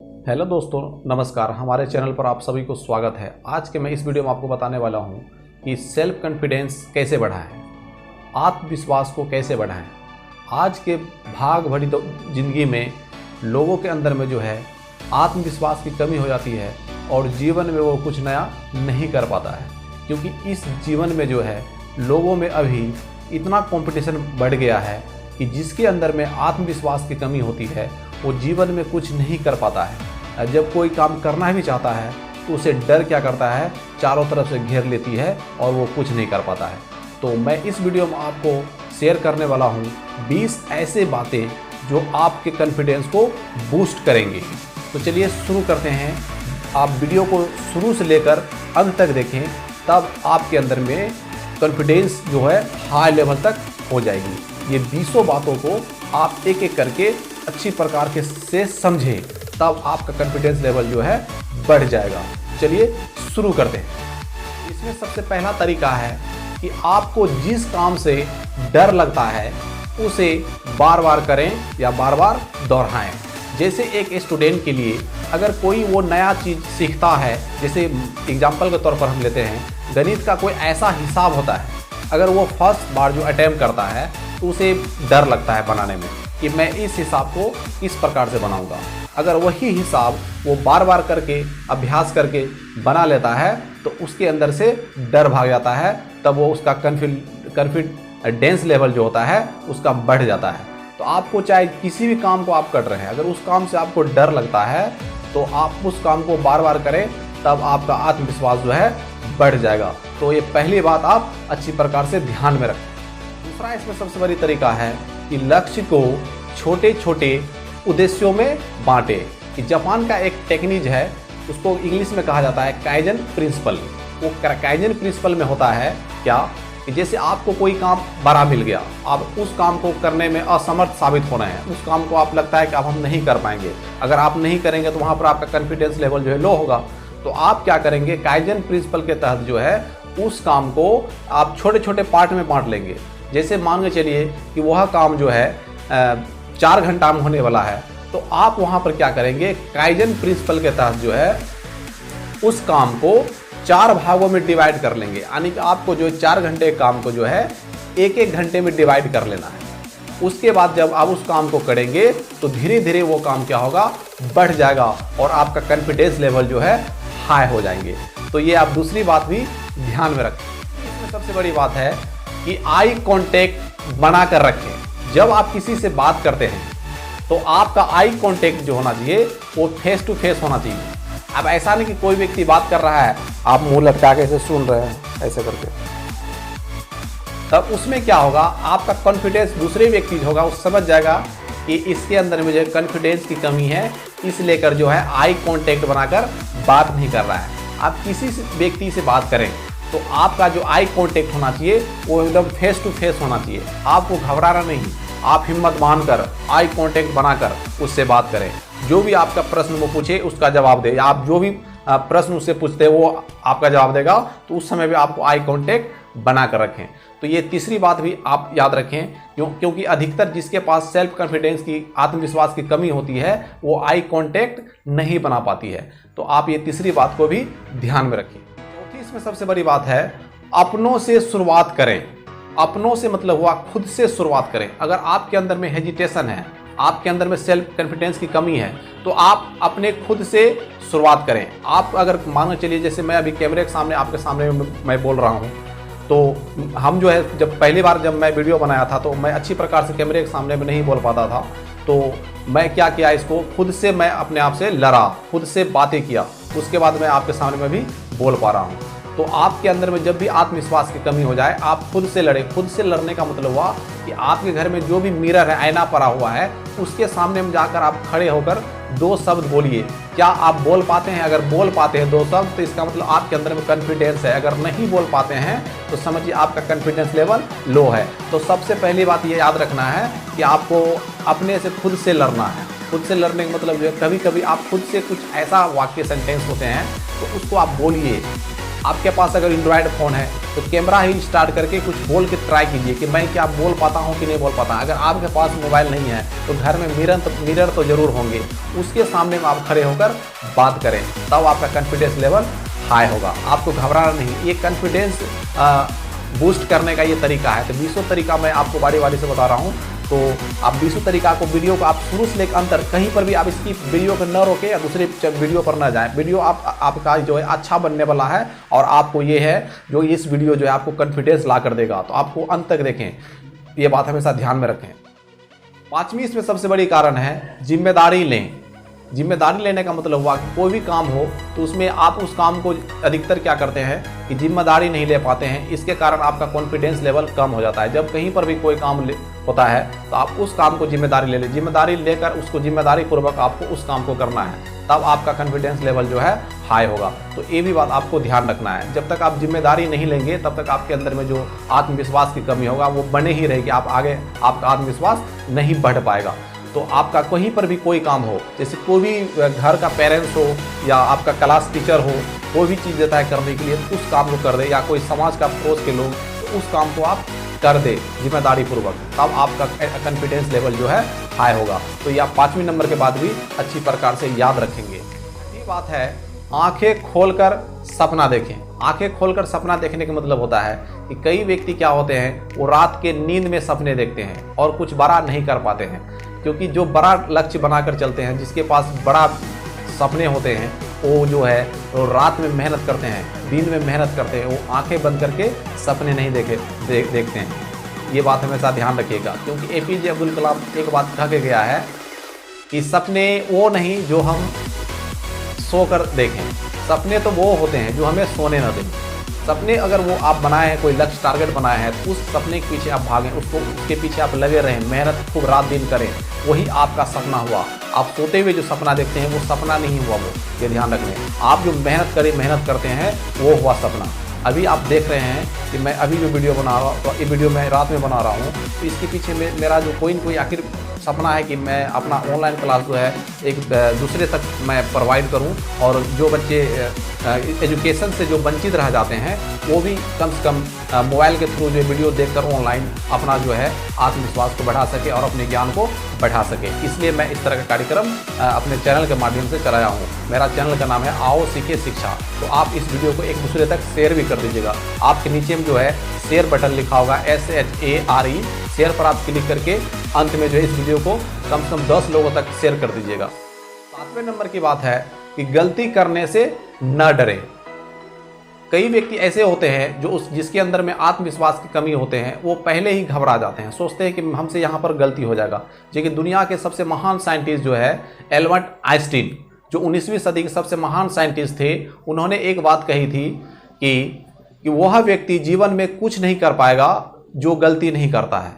Hello दोस्तों, नमस्कार। हमारे चैनल पर आप सभी को स्वागत है। आज के मैं इस वीडियो में आपको बताने वाला हूं कि सेल्फ कॉन्फिडेंस कैसे बढ़ाएं, आत्मविश्वास को कैसे बढ़ाएं। आज के भाग भरी ज़िंदगी में लोगों के अंदर में जो है आत्मविश्वास की कमी हो जाती है और जीवन में वो कुछ नया नहीं कर पाता है, क्योंकि इस जीवन में जो है लोगों में अभी इतना कंपटीशन बढ़ गया है कि जिसके अंदर में आत्मविश्वास की कमी होती है वो जीवन में कुछ नहीं कर पाता है। जब कोई काम करना भी चाहता है तो उसे डर क्या करता है, चारों तरफ से घेर लेती है और वो कुछ नहीं कर पाता है। तो मैं इस वीडियो में आपको शेयर करने वाला हूँ 20 ऐसे बातें जो आपके कॉन्फिडेंस को बूस्ट करेंगे। तो चलिए शुरू करते हैं। आप वीडियो को शुरू से लेकर अंत तक देखें, तब आपके अंदर में कॉन्फिडेंस जो है हाई लेवल तक हो जाएगी। ये 20 बातों को आप एक एक करके अच्छी प्रकार के से समझें, तब आपका कॉन्फिडेंस लेवल जो है बढ़ जाएगा। चलिए शुरू करते हैं। इसमें सबसे पहला तरीका है कि आपको जिस काम से डर लगता है उसे बार बार करें या बार बार दोहराएं। जैसे एक स्टूडेंट के लिए अगर कोई वो नया चीज़ सीखता है, जैसे एग्जाम्पल के तौर पर हम लेते हैं, गणित का कोई ऐसा हिसाब होता है, अगर वो फर्स्ट बार जो अटेम्प्ट करता है तो उसे डर लगता है बनाने में कि मैं इस हिसाब को किस प्रकार से बनाऊंगा। अगर वही हिसाब वो बार बार करके अभ्यास करके बना लेता है तो उसके अंदर से डर भाग जाता है, तब वो उसका कॉन्फिडेंस लेवल जो होता है उसका बढ़ जाता है। तो आपको चाहे किसी भी काम को आप कर रहे हैं, अगर उस काम से आपको डर लगता है तो आप उस काम को बार बार करें, तब आपका आत्मविश्वास जो है बढ़ जाएगा। तो ये पहली बात आप अच्छी प्रकार से ध्यान में रखें। दूसरा इसमें सबसे बड़ी तरीका है कि लक्ष्य को छोटे छोटे उद्देश्यों में बांटे। कि जापान का एक टेक्निक है, उसको इंग्लिश में कहा जाता है काइजन प्रिंसिपल। वो काइजन प्रिंसिपल में होता है क्या कि जैसे आपको कोई काम बड़ा मिल गया, आप उस काम को करने में असमर्थ साबित हो रहे हैं, उस काम को आप लगता है कि अब हम नहीं कर पाएंगे। अगर आप नहीं करेंगे तो वहाँ पर आपका कॉन्फिडेंस लेवल जो है लो होगा। तो आप क्या करेंगे, काइजन प्रिंसिपल के तहत जो है उस काम को आप छोटे छोटे पार्ट में बांट लेंगे। जैसे मान के चलिए कि वह काम जो है 4 घंटा में होने वाला है, तो आप वहाँ पर क्या करेंगे, काइजन प्रिंसिपल के तहत जो है उस काम को 4 भागों में डिवाइड कर लेंगे। यानी कि आपको जो 4 घंटे काम को जो है 1-1 घंटे में डिवाइड कर लेना है। उसके बाद जब आप उस काम को करेंगे तो धीरे धीरे वो काम क्या होगा, बढ़ जाएगा और आपका कॉन्फिडेंस लेवल जो है हाई हो जाएंगे। तो ये आप दूसरी बात भी ध्यान में रखें। इसमें सबसे बड़ी बात है कि आई कांटेक्ट बना कर रखें। जब आप किसी से बात करते हैं तो आपका आई कांटेक्ट जो होना चाहिए वो फेस टू फेस होना चाहिए। अब ऐसा नहीं कि कोई व्यक्ति बात कर रहा है, आप मुंह लटका के ऐसे सुन रहे हैं ऐसे करके, तब उसमें क्या होगा, आपका कॉन्फिडेंस दूसरे व्यक्ति होगा वो समझ जाएगा कि इसके अंदर में जो कॉन्फिडेंस की कमी है, इस लेकर जो है आई कांटेक्ट बनाकर बात नहीं कर रहा है। आप किसी व्यक्ति से बात करें तो आपका जो आई कांटेक्ट होना चाहिए वो एकदम फेस टू फेस होना चाहिए। आपको घबराना नहीं, आप हिम्मत बांधकर आई कांटेक्ट बनाकर उससे बात करें। जो भी आपका प्रश्न वो पूछे उसका जवाब दे, आप जो भी प्रश्न उससे पूछते हैं वो आपका जवाब देगा, तो उस समय भी आपको आई कांटेक्ट बना कर रखें। तो ये तीसरी बात भी आप याद रखें, क्योंकि अधिकतर जिसके पास सेल्फ कॉन्फिडेंस की, आत्मविश्वास की कमी होती है, वो आई कांटेक्ट नहीं बना पाती है। तो आप ये तीसरी बात को भी ध्यान में रखें। चौथी इसमें सबसे बड़ी बात है, अपनों से शुरुआत करें। अपनों से मतलब हुआ खुद से शुरुआत करें। अगर आपके अंदर में हेजिटेशन है, आपके अंदर में सेल्फ कॉन्फिडेंस की कमी है, तो आप अपने खुद से शुरुआत करें। आप अगर मान चलिए, जैसे मैं अभी कैमरे के सामने आपके सामने मैं बोल रहा हूँ, तो हम जो है जब पहली बार जब मैं वीडियो बनाया था तो मैं अच्छी प्रकार से कैमरे के सामने में नहीं बोल पाता था। तो मैं क्या किया, इसको खुद से मैं अपने आप से लड़ा, खुद से बातें किया, उसके बाद मैं आपके सामने में भी बोल पा रहा हूँ। तो आपके अंदर में जब भी आत्मविश्वास की कमी हो जाए, आप खुद से लड़ें। खुद से लड़ने का मतलब हुआ कि आपके घर में जो भी मिरर है, आईना पड़ा हुआ है, उसके सामने में जाकर आप खड़े होकर 2 शब्द बोलिए। क्या आप बोल पाते हैं? अगर बोल पाते हैं 2 शब्द तो इसका मतलब आपके अंदर में कॉन्फिडेंस है। अगर नहीं बोल पाते हैं तो समझिए आपका कॉन्फिडेंस लेवल लो है। तो सबसे पहली बात ये याद रखना है कि आपको अपने से खुद से लड़ना है। खुद से लड़ने का मतलब जो है, कभी कभी आप खुद से कुछ ऐसा वाक्य सेंटेंस होते हैं तो उसको आप बोलिए। आपके पास अगर एंड्रॉयड फ़ोन है तो कैमरा ही स्टार्ट करके कुछ बोल के ट्राई कीजिए कि मैं क्या बोल पाता हूँ कि नहीं बोल पाता। अगर आपके पास मोबाइल नहीं है तो घर में मिरर तो जरूर होंगे, उसके सामने में आप खड़े होकर बात करें, तब आपका कॉन्फिडेंस लेवल हाई होगा। आपको घबराना नहीं, ये कॉन्फिडेंस बूस्ट करने का ये तरीका है। तो 20 तरीका मैं आपको बारी बारी से बता रहा हूँ। तो आप 20 तरीका को वीडियो को आप शुरू से लेकर अंत तक कहीं पर भी आप इसकी वीडियो को न रोके या दूसरे वीडियो पर न जाएं। वीडियो आपका जो है अच्छा बनने वाला है और आपको ये है जो इस वीडियो जो है आपको कॉन्फिडेंस ला कर देगा। तो आपको अंत तक देखें, ये बात हमेशा ध्यान में रखें। 5वीं इसमें सबसे बड़ी कारण है जिम्मेदारी लें। जिम्मेदारी लेने का मतलब हुआ कि कोई भी काम हो तो उसमें आप उस काम को अधिकतर क्या करते हैं कि जिम्मेदारी नहीं ले पाते हैं। इसके कारण आपका कॉन्फिडेंस लेवल कम हो जाता है। जब कहीं पर भी कोई काम होता है तो आप उस काम को जिम्मेदारी ले लें, जिम्मेदारी लेकर उसको जिम्मेदारी पूर्वक आपको उस काम को करना है, तब आपका कॉन्फिडेंस लेवल जो है हाई होगा। तो ये भी बात आपको ध्यान रखना है। जब तक आप जिम्मेदारी नहीं लेंगे तब तक आपके अंदर में जो आत्मविश्वास की कमी होगा वो बने ही रहेगी। आप आगे आपका आत्मविश्वास नहीं बढ़ पाएगा। तो आपका कहीं पर भी कोई काम हो, जैसे कोई भी घर का पेरेंट्स हो या आपका क्लास टीचर हो, कोई भी चीज़ देता है करने के लिए तो उस काम को कर दे, या कोई समाज का पड़ोस के लोग, तो उस काम को आप कर दे जिम्मेदारी पूर्वक, तब आपका कॉन्फिडेंस लेवल जो है हाई होगा। तो ये आप 5वीं नंबर के बाद भी अच्छी प्रकार से याद रखेंगे। ये बात है, आंखें खोलकर सपना देखें। आंखें खोलकर सपना देखने का मतलब होता है कि कई व्यक्ति क्या होते हैं, वो रात के नींद में सपने देखते हैं और कुछ बड़ा नहीं कर पाते हैं। क्योंकि जो बड़ा लक्ष्य बनाकर चलते हैं, जिसके पास बड़ा सपने होते हैं, वो जो है वो रात में मेहनत करते हैं, दिन में मेहनत करते हैं, वो आंखें बंद करके सपने नहीं देखते हैं। ये बात हमेशा ध्यान रखिएगा, क्योंकि एपीजे अब्दुल कलाम एक बात कह के गया है कि सपने वो नहीं जो हम सोकर देखें, सपने तो वो होते हैं जो हमें सोने न दें। सपने अगर वो आप बनाए हैं, कोई लक्ष्य टारगेट बनाए हैं, तो उस सपने के पीछे आप भागें, उसके पीछे आप लगे रहें, मेहनत खूब रात दिन करें, वही आपका सपना हुआ। आप सोते हुए जो सपना देखते हैं वो सपना नहीं हुआ, वो ये ध्यान रखना है। आप जो मेहनत करते हैं वो हुआ सपना। अभी आप देख रहे हैं कि मैं अभी जो वीडियो बना रहा हूँ, तो ये वीडियो मैं रात में बना रहा हूँ, तो इसके पीछे मेरा जो कोई न कोई आखिर सपना है कि मैं अपना ऑनलाइन क्लास जो है एक दूसरे तक मैं प्रोवाइड करूं, और जो बच्चे एजुकेशन से जो वंचित रह जाते हैं वो भी कम से कम मोबाइल के थ्रू जो वीडियो देखकर ऑनलाइन अपना जो है आत्मविश्वास को बढ़ा सके और अपने ज्ञान को बढ़ा सके। इसलिए मैं इस तरह का कार्यक्रम अपने चैनल के माध्यम से चलाया हूँ। मेरा चैनल का नाम है आओ सीखे शिक्षा। तो आप इस वीडियो को एक दूसरे तक शेयर भी कर दीजिएगा। आपके नीचे में जो है शेयर बटन लिखा होगा, SHARE, शेयर पर आप क्लिक करके अंत में जो है इस वीडियो को कम से कम 10 लोगों तक शेयर कर दीजिएगा। 7वें नंबर की बात है कि गलती करने से न डरें। कई व्यक्ति ऐसे होते हैं जो जिसके अंदर में आत्मविश्वास की कमी होते हैं, वो पहले ही घबरा जाते हैं, सोचते हैं कि हमसे यहाँ पर गलती हो जाएगा। लेकिन दुनिया के सबसे महान साइंटिस्ट जो है एल्बर्ट आइंस्टीन, जो 19वीं सदी के सबसे महान साइंटिस्ट थे, उन्होंने एक बात कही थी कि वह व्यक्ति जीवन में कुछ नहीं कर पाएगा जो गलती नहीं करता है।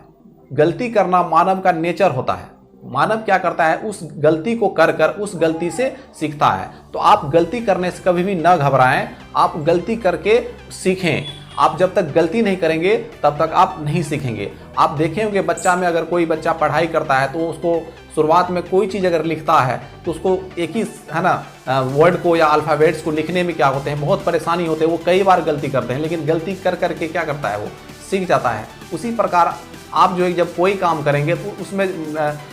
गलती करना मानव का नेचर होता है। मानव क्या करता है, उस गलती को कर उस गलती से सीखता है। तो आप गलती करने से कभी भी न घबराएं, आप गलती करके सीखें। आप जब तक गलती नहीं करेंगे तब तक आप नहीं सीखेंगे। आप देखेंगे बच्चा में, अगर कोई बच्चा पढ़ाई करता है तो उसको शुरुआत में कोई चीज़ अगर लिखता है तो उसको एक ही है ना वर्ड को या अल्फ़ाबेट्स को लिखने में क्या होते हैं, बहुत परेशानी होते हैं। वो कई बार गलती करते हैं, लेकिन गलती कर करके क्या करता है, वो सीख जाता है। उसी प्रकार आप जो है जब कोई काम करेंगे तो उसमें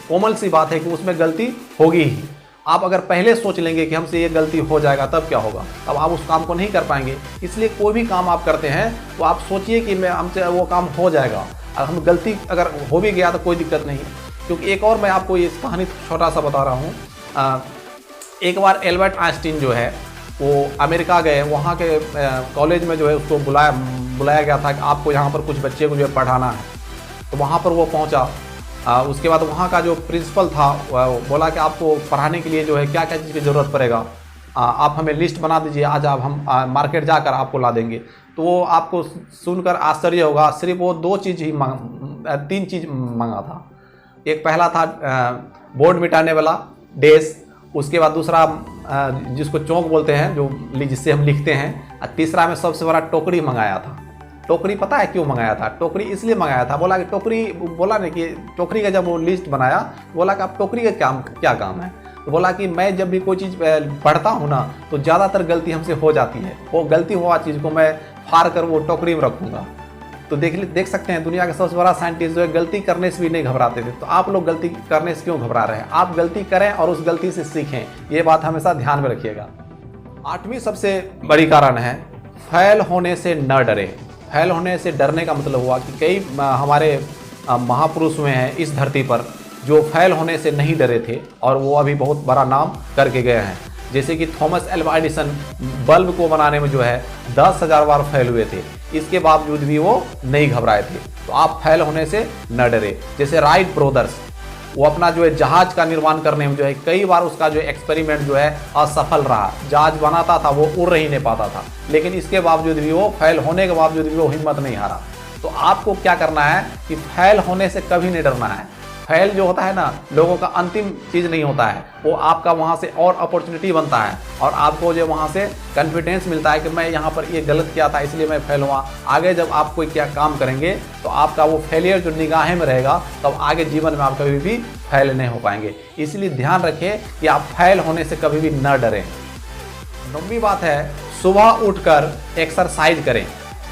कॉमन सी बात है कि उसमें गलती होगी ही। आप अगर पहले सोच लेंगे कि हमसे ये गलती हो जाएगा, तब क्या होगा, तब आप उस काम को नहीं कर पाएंगे। इसलिए कोई भी काम आप करते हैं तो आप सोचिए कि हमसे वो काम हो जाएगा। हम गलती अगर हो भी गया तो कोई दिक्कत नहीं। क्योंकि एक और मैं आपको ये कहानी छोटा सा बता रहा हूँ। एक बार एल्बर्ट आइंस्टीन जो है वो अमेरिका गए, वहाँ के कॉलेज में जो है उसको बुलाया गया था कि आपको यहाँ पर कुछ बच्चे को जो है पढ़ाना है। तो वहाँ पर वो पहुँचा। उसके बाद वहाँ का जो प्रिंसिपल था वो बोला कि आपको पढ़ाने के लिए जो है क्या क्या चीज़ की ज़रूरत पड़ेगा, आप हमें लिस्ट बना दीजिए, आज आप हम मार्केट जाकर आपको ला देंगे। तो वो आपको सुनकर आश्चर्य होगा, सिर्फ वो 2 चीज़ ही 3 चीज़ मांगा था। एक पहला था बोर्ड मिटाने वाला डेस्क, उसके बाद दूसरा जिसको चौक बोलते हैं, जो जिससे हम लिखते हैं, और तीसरा में सबसे बड़ा टोकरी मंगाया था। टोकरी पता है क्यों मंगाया था? टोकरी इसलिए मंगाया था, बोला कि टोकरी, बोला नहीं कि टोकरी का जब वो लिस्ट बनाया, बोला कि आप टोकरी का क्या काम है? तो बोला कि मैं जब भी कोई चीज़ पढ़ता हूँ ना तो ज़्यादातर गलती हमसे हो जाती है, वो गलती हुआ चीज़ को मैं फाड़ कर वो टोकरी में रखूँगा। तो देख सकते हैं दुनिया का सबसे बड़ा साइंटिस्ट जो है गलती करने से भी नहीं घबराते थे। तो आप लोग गलती करने से क्यों घबरा रहे हैं? आप गलती करें और उस गलती से सीखें, ये बात हमेशा ध्यान में रखिएगा। 8वीं सबसे बड़ी कारण है फेल होने से न डरे। फेल होने से डरने का मतलब हुआ कि कई हमारे महापुरुष हुए हैं इस धरती पर जो फेल होने से नहीं डरे थे और वो अभी बहुत बड़ा नाम करके गए हैं। जैसे कि थॉमस एल्वा एडिसन बल्ब को बनाने में जो है 10,000 बार फेल हुए थे, इसके बावजूद भी वो नहीं घबराए थे। तो आप फेल होने से न डरे। जैसे राइट ब्रदर्स, वो अपना जो है जहाज का निर्माण करने में जो है कई बार उसका जो एक्सपेरिमेंट जो है असफल रहा। जहाज बनाता था, वो उड़ ही नहीं पाता था, लेकिन इसके बावजूद भी वो फेल होने के बावजूद भी वो हिम्मत नहीं हारा। तो आपको क्या करना है कि फेल होने से कभी नहीं डरना है। फेल जो होता है ना, लोगों का अंतिम चीज़ नहीं होता है, वो आपका वहाँ से और अपॉर्चुनिटी बनता है और आपको जो वहाँ से कॉन्फिडेंस मिलता है कि मैं यहाँ पर ये गलत किया था इसलिए मैं फेल हुआ। आगे जब आप कोई क्या काम करेंगे तो आपका वो फेलियर जो निगाहें में रहेगा, तब आगे जीवन में आप कभी भी फेल नहीं हो पाएंगे। इसलिए ध्यान रखें कि आप फेल होने से कभी भी न डरें। 9वीं बात है सुबह उठकर एक्सरसाइज करें,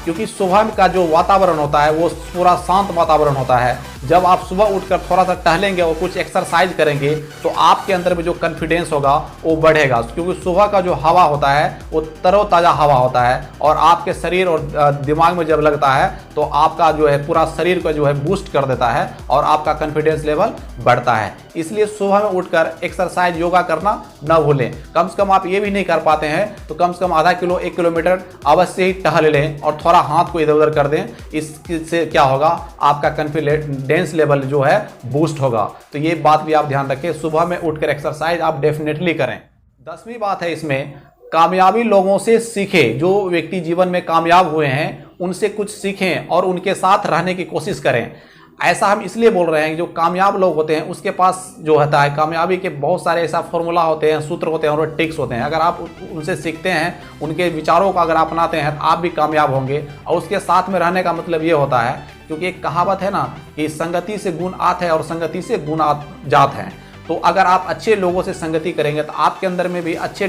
क्योंकि सुबह का जो वातावरण होता है वो पूरा शांत वातावरण होता है। जब आप सुबह उठकर थोड़ा सा टहलेंगे और कुछ एक्सरसाइज करेंगे तो आपके अंदर में जो कॉन्फिडेंस होगा वो बढ़ेगा, क्योंकि सुबह का जो हवा होता है वो तरोताज़ा हवा होता है और आपके शरीर और दिमाग में जब लगता है तो आपका जो है पूरा शरीर को जो है बूस्ट कर देता है और आपका कॉन्फिडेंस लेवल बढ़ता है। इसलिए सुबह में उठकर एक्सरसाइज योगा करना न भूलें। कम से कम आप ये भी नहीं कर पाते हैं तो कम से कम आधा किलो 1 किलोमीटर अवश्य ही टहल लें और थोड़ा हाथ को इधर उधर कर दें। इससे क्या होगा, आपका कॉन्फिडेंस लेवल जो है बूस्ट होगा। तो ये बात भी आप ध्यान रखें, सुबह में उठकर एक्सरसाइज आप डेफिनेटली करें। 10वीं बात है इसमें कामयाबी लोगों से सीखें। जो व्यक्ति जीवन में कामयाब हुए हैं उनसे कुछ सीखें और उनके साथ रहने की कोशिश करें। ऐसा हम इसलिए बोल रहे हैं कि जो कामयाब लोग होते हैं उसके पास जो होता है कामयाबी के बहुत सारे ऐसा फॉर्मूला होते हैं, सूत्र होते हैं और टिक्स होते हैं। अगर आप उनसे सीखते हैं, उनके विचारों को अगर अपनाते हैं तो आप भी कामयाब होंगे। और उसके साथ में रहने का मतलब ये होता है, क्योंकि एक कहावत है ना कि संगति से गुण आत है और संगति से गुण जात है। तो अगर आप अच्छे लोगों से संगति करेंगे तो आपके अंदर में भी अच्छे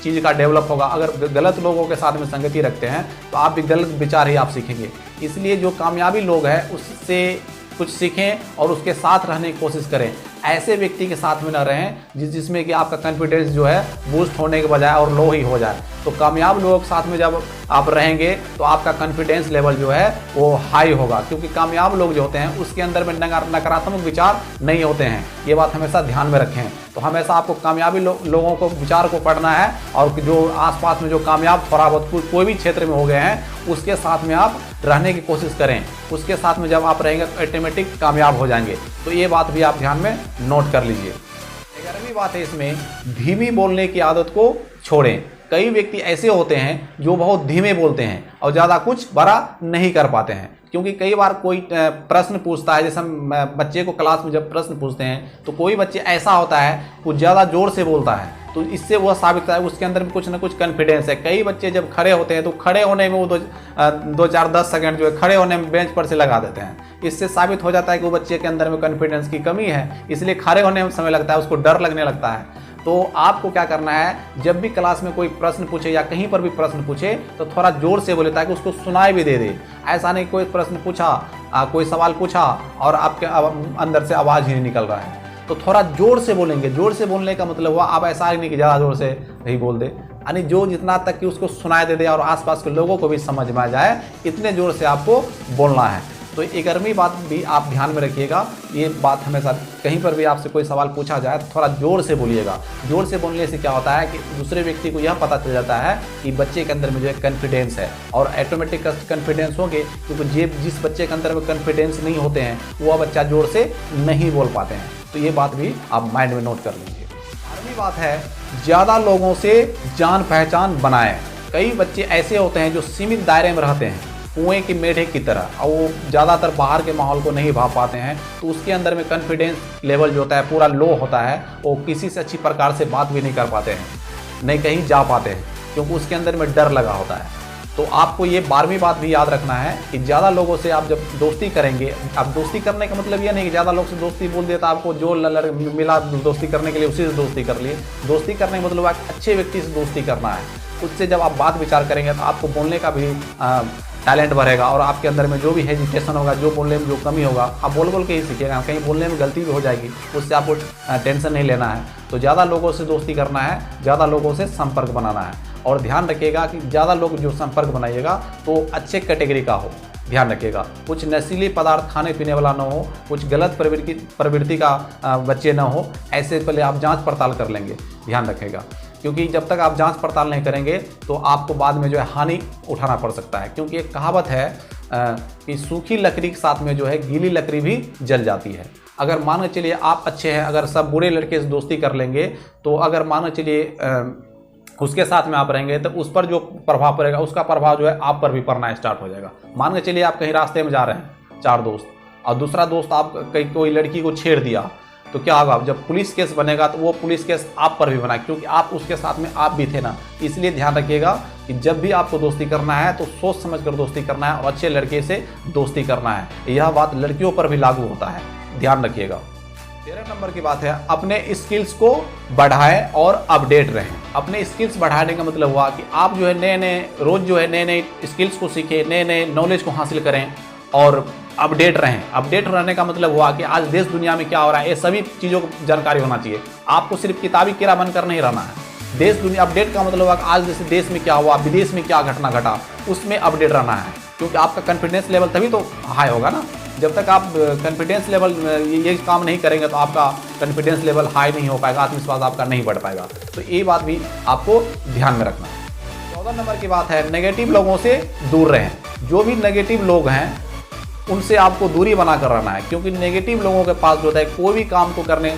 चीज़ का डेवलप होगा। अगर गलत लोगों के साथ में संगति रखते हैं तो आप भी गलत विचार ही आप सीखेंगे। इसलिए जो कामयाबी लोग हैं उससे कुछ सीखें और उसके साथ रहने की कोशिश करें। ऐसे व्यक्ति के साथ में न रहें जिसमें कि आपका कॉन्फिडेंस जो है बूस्ट होने के बजाय और लो ही हो जाए। तो कामयाब लोगों के साथ में जब आप रहेंगे तो आपका कॉन्फिडेंस लेवल जो है वो हाई होगा, क्योंकि कामयाब लोग जो होते हैं उसके अंदर में नकारात्मक विचार नहीं होते हैं। ये बात हमेशा ध्यान में रखें। तो हमेशा आपको कामयाबी लोगों को विचार को पढ़ना है और जो आसपास में जो कामयाब थोड़ा बहुत कोई भी क्षेत्र में हो गए हैं उसके साथ में आप रहने की कोशिश करें। उसके साथ में जब आप रहेंगे तो ऑटोमेटिक कामयाब हो जाएंगे। तो ये बात भी आप ध्यान में नोट कर लीजिए। 11वीं बात है इसमें धीमी बोलने की आदत को छोड़ें। कई व्यक्ति ऐसे होते हैं जो बहुत धीमे बोलते हैं और ज़्यादा कुछ बड़ा नहीं कर पाते हैं, क्योंकि कई बार कोई प्रश्न पूछता है, जैसे हम बच्चे को क्लास में जब प्रश्न पूछते हैं तो कोई बच्चे ऐसा होता है वो ज़्यादा ज़ोर से बोलता है, तो इससे वह साबित होता है उसके अंदर में कुछ ना कुछ कॉन्फिडेंस है। कई बच्चे जब खड़े होते हैं तो खड़े होने में वो 2-4-10 सेकंड जो है खड़े होने में बेंच पर से लगा देते हैं। इससे साबित हो जाता है कि वो बच्चे के अंदर में कॉन्फिडेंस की कमी है, इसलिए खड़े होने में समय लगता है, उसको डर लगने लगता है। तो आपको क्या करना है, जब भी क्लास में कोई प्रश्न पूछे या कहीं पर भी प्रश्न पूछे तो थोड़ा जोर से बोले ताकि उसको सुनाई भी दे दे। ऐसा नहीं कोई प्रश्न पूछा, कोई सवाल पूछा और आपके अंदर से आवाज़ ही नहीं निकल रहा है, तो थोड़ा जोर से बोलेंगे। जोर से बोलने का मतलब हुआ आप ऐसा ही नहीं कि ज़्यादा जोर से नहीं बोल दे, यानी जो जितना तक कि उसको सुनाई दे दे और आसपास के लोगों को भी समझ में आ जाए, इतने जोर से आपको बोलना है। तो 11वीं बात भी आप ध्यान में रखिएगा। ये बात हमेशा कहीं पर भी आपसे कोई सवाल पूछा जाए तो थोड़ा जोर से बोलिएगा। जोर से बोलने से क्या होता है कि दूसरे व्यक्ति को यह पता चल जाता है कि बच्चे के अंदर में जो है कॉन्फिडेंस है, और ऑटोमेटिक कॉन्फिडेंस होंगे, क्योंकि जिस बच्चे के अंदर में कॉन्फिडेंस नहीं होते हैं वह बच्चा जोर से नहीं बोल पाते हैं। तो ये बात भी आप माइंड में नोट कर लीजिए। 12वीं बात है ज़्यादा लोगों से जान पहचान बनाएं। कई बच्चे ऐसे होते हैं जो सीमित दायरे में रहते हैं, कुएं के मेढे की तरह, और वो ज़्यादातर बाहर के माहौल को नहीं भा पाते हैं। तो उसके अंदर में कॉन्फिडेंस लेवल जो होता है पूरा लो होता है, वो किसी से अच्छी प्रकार से बात भी नहीं कर पाते हैं, नहीं कहीं जा पाते हैं, क्योंकि उसके अंदर में डर लगा होता है। तो आपको ये 12वीं बात भी याद रखना है कि ज़्यादा लोगों से आप जब दोस्ती करेंगे, आप दोस्ती करने का मतलब ये नहीं कि ज़्यादा लोग से दोस्ती बोल दिया तो आपको जो मिला दोस्ती करने के लिए उसी से दोस्ती कर लिए। दोस्ती करने का मतलब अच्छे व्यक्ति से दोस्ती करना है। उससे जब आप बात विचार करेंगे तो आपको बोलने का भी टैलेंट बढ़ेगा और आपके अंदर में जो भी हेजिटेशन होगा, जो बोलने में जो कमी होगा, आप बोल बोल के ही सीखिएगा। कहीं बोलने में गलती भी हो जाएगी, उससे आपको टेंशन नहीं लेना है। तो ज़्यादा लोगों से दोस्ती करना है, ज़्यादा लोगों से संपर्क बनाना है। और ध्यान रखिएगा कि ज़्यादा लोग जो संपर्क बनाइएगा तो अच्छे कैटेगरी का हो। ध्यान रखिएगा, कुछ नशीले पदार्थ खाने पीने वाला ना हो, कुछ गलत प्रवृत्ति का बच्चे ना हो। ऐसे पहले आप जांच पड़ताल कर लेंगे। ध्यान रखिएगा, क्योंकि जब तक आप जांच पड़ताल नहीं करेंगे तो आपको बाद में जो है हानि उठाना पड़ सकता है। क्योंकि एक कहावत है कि सूखी लकड़ी के साथ में जो है गीली लकड़ी भी जल जाती है। अगर मान के चलिए आप अच्छे हैं, अगर सब बुरे लड़के से दोस्ती कर लेंगे तो अगर मान के चलिए उसके साथ में आप रहेंगे तो उस पर जो प्रभाव पड़ेगा, उसका प्रभाव जो है आप पर भी पड़ना स्टार्ट हो जाएगा। मान के चलिए आप कहीं रास्ते में जा रहे हैं 4 दोस्त, और दूसरा दोस्त आप कहीं कोई लड़की को छेड़ दिया, तो क्या होगा? जब पुलिस केस बनेगा तो वो पुलिस केस आप पर भी बना, क्योंकि आप उसके साथ में आप भी थे ना। इसलिए ध्यान रखिएगा कि जब भी आपको दोस्ती करना है तो सोच समझ कर दोस्ती करना है और अच्छे लड़के से दोस्ती करना है। यह बात लड़कियों पर भी लागू होता है, ध्यान रखिएगा। 13 नंबर की बात है, अपने स्किल्स को बढ़ाएं और अपडेट रहें। अपने स्किल्स बढ़ाने का मतलब हुआ कि आप जो है रोज जो है नए स्किल्स को सीखें, नए नॉलेज को हासिल करें और अपडेट रहें। अपडेट रहने का मतलब हुआ कि आज देश दुनिया में क्या हो रहा है, ये सभी चीज़ों को जानकारी होना चाहिए। आपको सिर्फ किताबी कीड़ा बनकर नहीं रहना है। देश दुनिया अपडेट का मतलब हुआ कि आज जैसे देश में क्या हुआ, विदेश में क्या घटना घटा, उसमें अपडेट रहना है। क्योंकि आपका कॉन्फिडेंस लेवल तभी तो हाई होगा ना। जब तक आप कॉन्फिडेंस लेवल ये काम नहीं करेंगे तो आपका कॉन्फिडेंस लेवल हाई नहीं हो पाएगा, आत्मविश्वास आपका नहीं बढ़ पाएगा। तो ये बात भी आपको ध्यान में रखना है। 14 नंबर की बात है, नेगेटिव लोगों से दूर रहें। जो भी नेगेटिव लोग हैं उनसे आपको दूरी बना कर रहना है। क्योंकि नेगेटिव लोगों के पास जो होता है, कोई भी काम को करने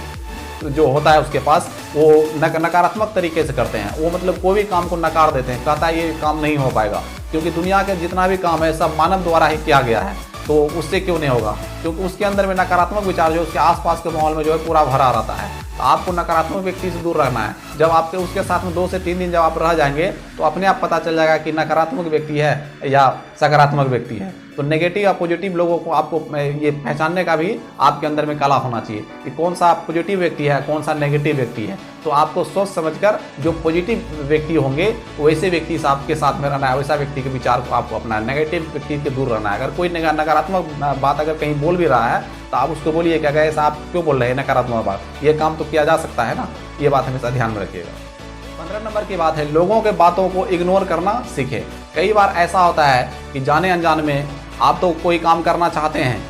जो होता है उसके पास वो नकारात्मक तरीके से करते हैं। वो मतलब कोई भी काम को नकार देते हैं, कहता है ये काम नहीं हो पाएगा। क्योंकि दुनिया के जितना भी काम है सब मानव द्वारा ही किया गया है, तो उससे क्यों नहीं होगा? क्योंकि उसके अंदर में नकारात्मक विचार जो उसके आसपास के माहौल में जो है पूरा भरा रहता है। तो आपको नकारात्मक व्यक्ति से दूर रहना है। जब आपके उसके साथ में 2 से 3 दिन जब आप रह जाएंगे तो अपने आप पता चल जाएगा कि नकारात्मक व्यक्ति है या सकारात्मक व्यक्ति है। तो नेगेटिव या पॉजिटिव लोगों को आपको ये पहचानने का भी आपके अंदर में कला होना चाहिए कि कौन सा पॉजिटिव व्यक्ति है, कौन सा नेगेटिव व्यक्ति है। तो आपको सोच समझकर जो पॉजिटिव व्यक्ति होंगे वैसे व्यक्ति से आपके साथ में रहना है, वैसा व्यक्ति के विचार को आपको अपना है। नेगेटिव व्यक्ति के दूर रहना है। अगर कोई नकारात्मक बात अगर कहीं बोल भी रहा है तो आप उसको बोलिए क्या ऐसा आप क्यों बोल रहे हैं नकारात्मक बात, ये काम तो किया जा सकता है ना। ये बात हमेशा ध्यान में रखिएगा। 15 नंबर की बात है, लोगों के बातों को इग्नोर करना सीखें। कई बार ऐसा होता है कि जाने अनजान में आप तो कोई काम करना चाहते हैं,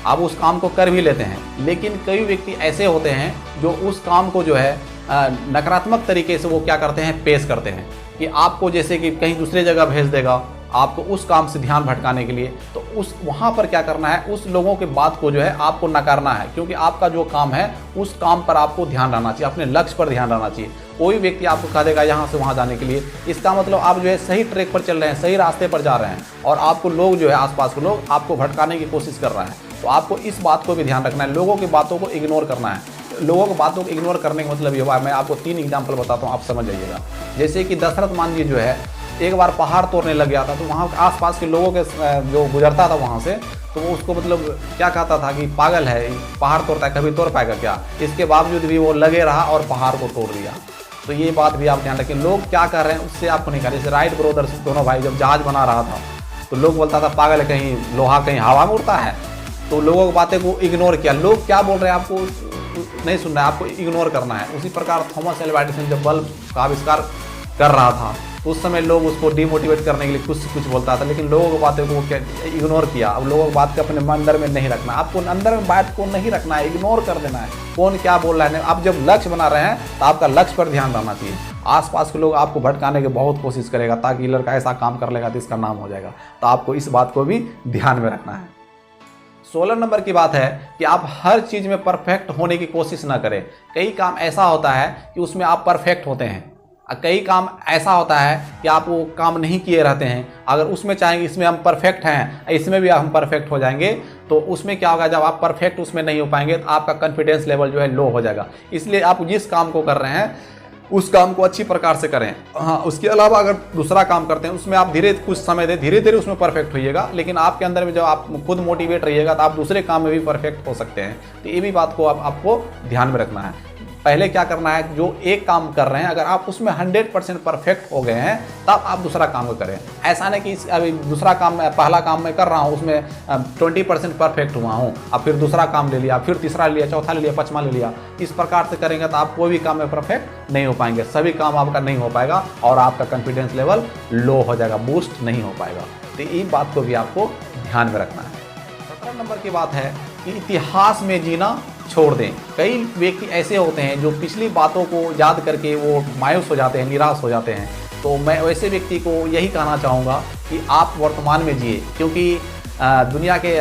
आप उस काम को कर भी लेते हैं, लेकिन कई व्यक्ति ऐसे होते हैं जो उस काम को जो है नकारात्मक तरीके से वो क्या करते हैं, पेश करते हैं कि आपको जैसे कि कहीं दूसरे जगह भेज देगा आपको उस काम से ध्यान भटकाने के लिए। तो उस वहाँ पर क्या करना है, उस लोगों के बात को जो है आपको नकारना है। क्योंकि आपका जो काम है उस काम पर आपको ध्यान रहना चाहिए, अपने लक्ष्य पर ध्यान रहना चाहिए। कोई व्यक्ति आपको कह देगा यहाँ से वहाँ जाने के लिए, इसका मतलब आप जो है सही ट्रैक पर चल रहे हैं, सही रास्ते पर जा रहे हैं, और आपको लोग जो है आसपास के लोग आपको भटकाने की कोशिश कर रहे हैं। तो आपको इस बात को भी ध्यान रखना है, लोगों की बातों को इग्नोर करना है। लोगों की बातों को इग्नोर करने का मतलब ये हुआ, मैं आपको 3 एग्जाम्पल बताता हूँ, आप समझ जाइएगा। जैसे कि दशरथ मान जी जो है एक बार पहाड़ तोड़ने लग गया था, तो वहाँ आसपास के लोगों के जो गुजरता था वहाँ से, तो वो उसको मतलब क्या कहता था कि पागल है, पहाड़ तोड़ता है, कभी तोड़ पाएगा क्या। इसके बावजूद भी वो लगे रहा और पहाड़ को तोड़ दिया। तो ये बात भी आप ध्यान रखें, लोग क्या कर रहे हैं उससे आपको नहीं करना। जैसे राइट ब्रदर्स दोनों भाई जब जहाज बना रहा था तो लोग बोलता था पागल है, कहीं लोहा कहीं हवा में उड़ता है, तो लोगों की बातें को इग्नोर किया। लोग क्या बोल रहे हैं आपको नहीं सुनना है, आपको इग्नोर करना है। उसी प्रकार थॉमस एल्वा एडिसन जब बल्ब का आविष्कार कर रहा था तो उस समय लोग उसको डिमोटिवेट करने के लिए कुछ बोलता था, लेकिन लोगों की बातें को इग्नोर किया। अब लोगों की बात को अपने अंदर में नहीं रखना, आपको अंदर में बात को नहीं रखना है, इग्नोर कर देना है। कौन क्या बोल रहा है, आप जब लक्ष्य बना रहे हैं तो आपका लक्ष्य पर ध्यान रहना चाहिए। आसपास के लोग आपको भटकाने की बहुत कोशिश करेगा ताकि लड़का ऐसा काम कर लेगा तो इसका नाम हो जाएगा, तो आपको इस बात को भी ध्यान में रखना है। 16 नंबर की बात है कि आप हर चीज़ में परफेक्ट होने की कोशिश ना करें। कई काम ऐसा होता है कि उसमें आप परफेक्ट होते हैं, कई काम ऐसा होता है कि आप वो काम नहीं किए रहते हैं। अगर उसमें चाहेंगे इसमें हम परफेक्ट हैं, इसमें भी हम परफेक्ट हो जाएंगे, तो उसमें क्या होगा, जब आप परफेक्ट उसमें नहीं हो पाएंगे तो आपका कॉन्फिडेंस लेवल जो है लो हो जाएगा। इसलिए आप जिस काम को कर रहे हैं उस काम को अच्छी प्रकार से करें। हाँ, उसके अलावा अगर दूसरा काम करते हैं उसमें आप कुछ समय दें, धीरे धीरे उसमें परफेक्ट होइएगा, लेकिन आपके अंदर में जब आप खुद मोटिवेट रहिएगा तो आप दूसरे काम में भी परफेक्ट हो सकते हैं। तो ये भी बात को आपको ध्यान में रखना है। पहले क्या करना है, जो एक काम कर रहे हैं अगर आप उसमें 100% परफेक्ट हो गए हैं तब आप दूसरा काम को करें। ऐसा नहीं कि अभी दूसरा काम पहला काम मैं कर रहा हूँ उसमें 20% परफेक्ट हुआ हूँ, अब फिर दूसरा काम ले लिया, फिर तीसरा ले लिया, चौथा ले लिया, पाँचवा ले लिया। इस प्रकार से करेंगे तो आप कोई भी काम में परफेक्ट नहीं हो पाएंगे, सभी काम आपका नहीं हो पाएगा और आपका कॉन्फिडेंस लेवल लो हो जाएगा, बूस्ट नहीं हो पाएगा। तो इस बात को भी आपको ध्यान में रखना है। 17 नंबर की बात है कि इतिहास में जीना छोड़ दें। कई व्यक्ति ऐसे होते हैं जो पिछली बातों को याद करके वो मायूस हो जाते हैं, निराश हो जाते हैं। तो मैं वैसे व्यक्ति को यही कहना चाहूँगा कि आप वर्तमान में जिए, क्योंकि दुनिया के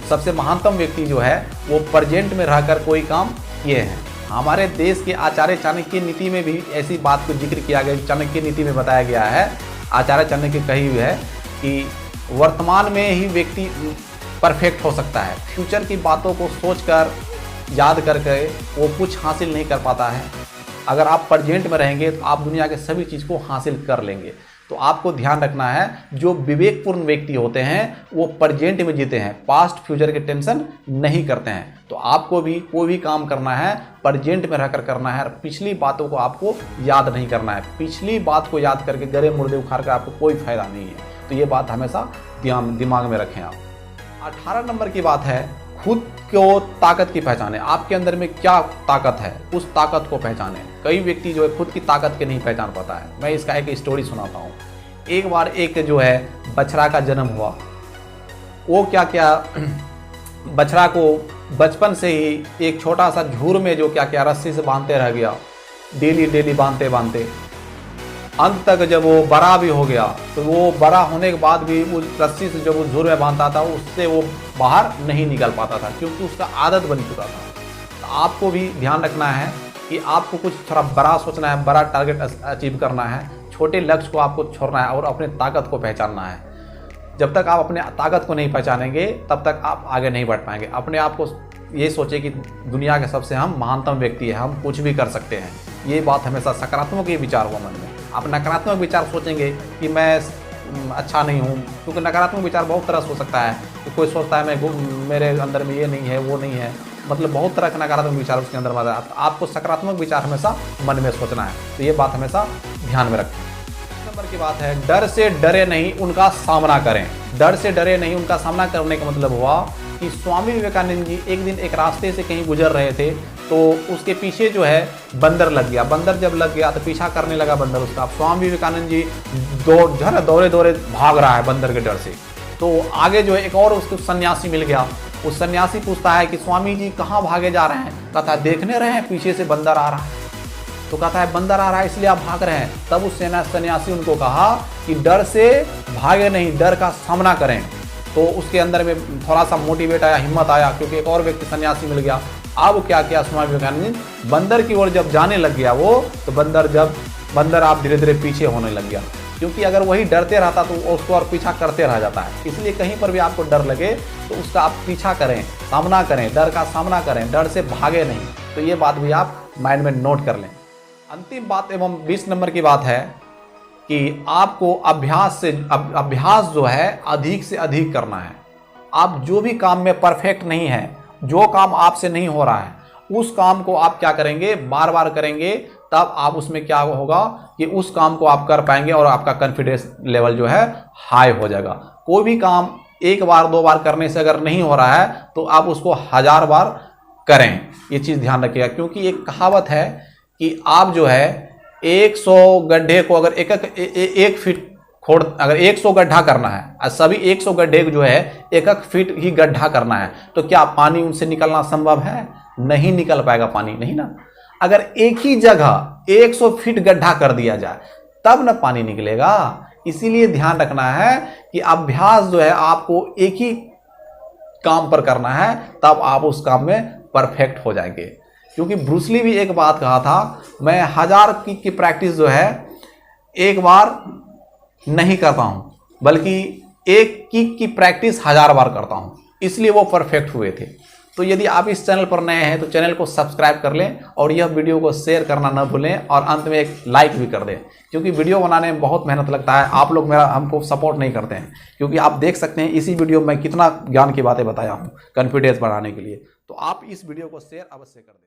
सबसे महानतम व्यक्ति जो है वो प्रेजेंट में रहकर कोई काम किए हैं। हमारे देश के आचार्य चाणक्य नीति में भी ऐसी बात को जिक्र किया गया, चाणक्य नीति में बताया गया है, आचार्य चाणक्य कही हुई है कि वर्तमान में ही व्यक्ति परफेक्ट हो सकता है, फ्यूचर की बातों को सोचकर याद करके वो कुछ हासिल नहीं कर पाता है। अगर आप प्रेजेंट में रहेंगे तो आप दुनिया के सभी चीज़ को हासिल कर लेंगे। तो आपको ध्यान रखना है, जो विवेकपूर्ण व्यक्ति होते हैं वो प्रेजेंट में जीते हैं, पास्ट फ्यूचर के टेंशन नहीं करते हैं। तो आपको भी कोई भी काम करना है प्रेजेंट में रहकर करना है, पिछली बातों को आपको याद नहीं करना है। पिछली बात को याद करके गरे मुर्दे उखाड़ कर आपको कोई फायदा नहीं है। तो ये बात हमेशा दिमाग में रखें आप। 18 नंबर की बात है, खुद को ताकत की पहचाने। आपके अंदर में क्या ताकत है उस ताकत को पहचाने। कई व्यक्ति जो है खुद की ताकत के नहीं पहचान पाता है। मैं इसका एक स्टोरी सुनाता हूँ। एक बार एक जो है बछड़ा का जन्म हुआ। वो क्या क्या बछड़ा को बचपन से ही एक छोटा सा झूर में जो क्या रस्सी से बांधते रह गया, डेली बांधते बांधते अंत तक जब वो बड़ा भी हो गया तो वो बड़ा होने के बाद भी उस रस्सी से जब वो झूर में बांधता था उससे वो बाहर नहीं निकल पाता था, क्योंकि उसका आदत बन चुका था। तो आपको भी ध्यान रखना है कि आपको कुछ थोड़ा बड़ा सोचना है, बड़ा टारगेट अचीव करना है, छोटे लक्ष्य को आपको छोड़ना है और अपने ताकत को पहचानना है। जब तक आप अपने ताकत को नहीं पहचानेंगे तब तक आप आगे नहीं बढ़ पाएंगे। अपने आप को ये सोचे कि दुनिया के सबसे हम महानतम व्यक्ति हैं, हम कुछ भी कर सकते हैं। ये बात हमेशा सकारात्मक ही विचार हो मन में। आप नकारात्मक विचार सोचेंगे कि मैं अच्छा नहीं हूँ, क्योंकि नकारात्मक विचार बहुत तरह से हो सकता है कि कोई सोचता है मैं मेरे अंदर में ये नहीं है वो नहीं है, मतलब बहुत तरह के नकारात्मक विचार उसके अंदर आता है। आपको सकारात्मक विचार हमेशा मन में सोचना है। तो ये बात हमेशा ध्यान में रखें। नंबर की बात है, डर से डरे नहीं उनका सामना करें। डर से डरे नहीं उनका सामना करने का मतलब हुआ कि स्वामी विवेकानंद जी एक दिन एक रास्ते से कहीं गुजर रहे थे तो उसके पीछे जो है बंदर लग गया। बंदर जब लग गया तो पीछा करने लगा बंदर उसका। अब स्वामी विवेकानंद जी दौड़े भाग रहा है बंदर के डर से। तो आगे जो है एक और उसको सन्यासी मिल गया। उस सन्यासी पूछता है कि स्वामी जी कहाँ भागे जा रहे हैं? कहता है देखने रहे हैं पीछे से बंदर आ रहा है। तो कहता है बंदर आ रहा है इसलिए आप भाग रहे हैं। तब उस सन्यासी उनको कहा कि डर से भागे नहीं, डर का सामना करें। तो उसके अंदर में थोड़ा सा मोटिवेट आया, हिम्मत आया, क्योंकि एक और व्यक्ति सन्यासी मिल गया। अब क्या किया स्वामी विवेकानंद, बंदर की ओर जब जाने लग गया वो, तो बंदर आप धीरे धीरे पीछे होने लग गया, क्योंकि अगर वही डरते रहता तो उसको और पीछा करते रह जाता है। इसलिए कहीं पर भी आपको डर लगे तो उसका आप पीछा करें, सामना करें, डर का सामना करें, डर से भागे नहीं। तो ये बात भी आप माइंड में नोट कर लें। अंतिम बात एवं 20 नंबर की बात है कि आपको अभ्यास जो है अधिक से अधिक करना है। आप जो भी काम में परफेक्ट नहीं है, जो काम आपसे नहीं हो रहा है, उस काम को आप क्या करेंगे, बार बार करेंगे, तब आप उसमें क्या होगा कि उस काम को आप कर पाएंगे और आपका कॉन्फिडेंस लेवल जो है हाई हो जाएगा। कोई भी काम एक बार दो बार करने से अगर नहीं हो रहा है तो आप उसको 1000 बार करें। ये चीज़ ध्यान रखिएगा, क्योंकि एक कहावत है कि आप जो है 100 गड्ढे को अगर एक फीट खोद, अगर 100 गड्ढा करना है और सभी 100 गड्ढे जो है 1 फीट ही गड्ढा करना है, तो क्या पानी उनसे निकलना संभव है? नहीं निकल पाएगा पानी, नहीं ना। अगर एक ही जगह 100 फीट गड्ढा कर दिया जाए तब ना पानी निकलेगा। इसीलिए ध्यान रखना है कि अभ्यास जो है आपको एक ही काम पर करना है, तब आप उस काम में परफेक्ट हो जाएंगे। क्योंकि ब्रूस ली भी एक बात कहा था, मैं 1000 की प्रैक्टिस जो है एक बार नहीं करता हूं, बल्कि एक किक की प्रैक्टिस 1000 बार करता हूं, इसलिए वो परफेक्ट हुए थे। तो यदि आप इस चैनल पर नए हैं तो चैनल को सब्सक्राइब कर लें और यह वीडियो को शेयर करना न भूलें और अंत में एक लाइक भी कर दें, क्योंकि वीडियो बनाने में बहुत मेहनत लगता है। आप लोग हमको सपोर्ट नहीं करते हैं, क्योंकि आप देख सकते हैं इसी वीडियो में कितना ज्ञान की बातें बताया हूँ कॉन्फिडेंस बढ़ाने के लिए। तो आप इस वीडियो को शेयर अवश्य कर दें।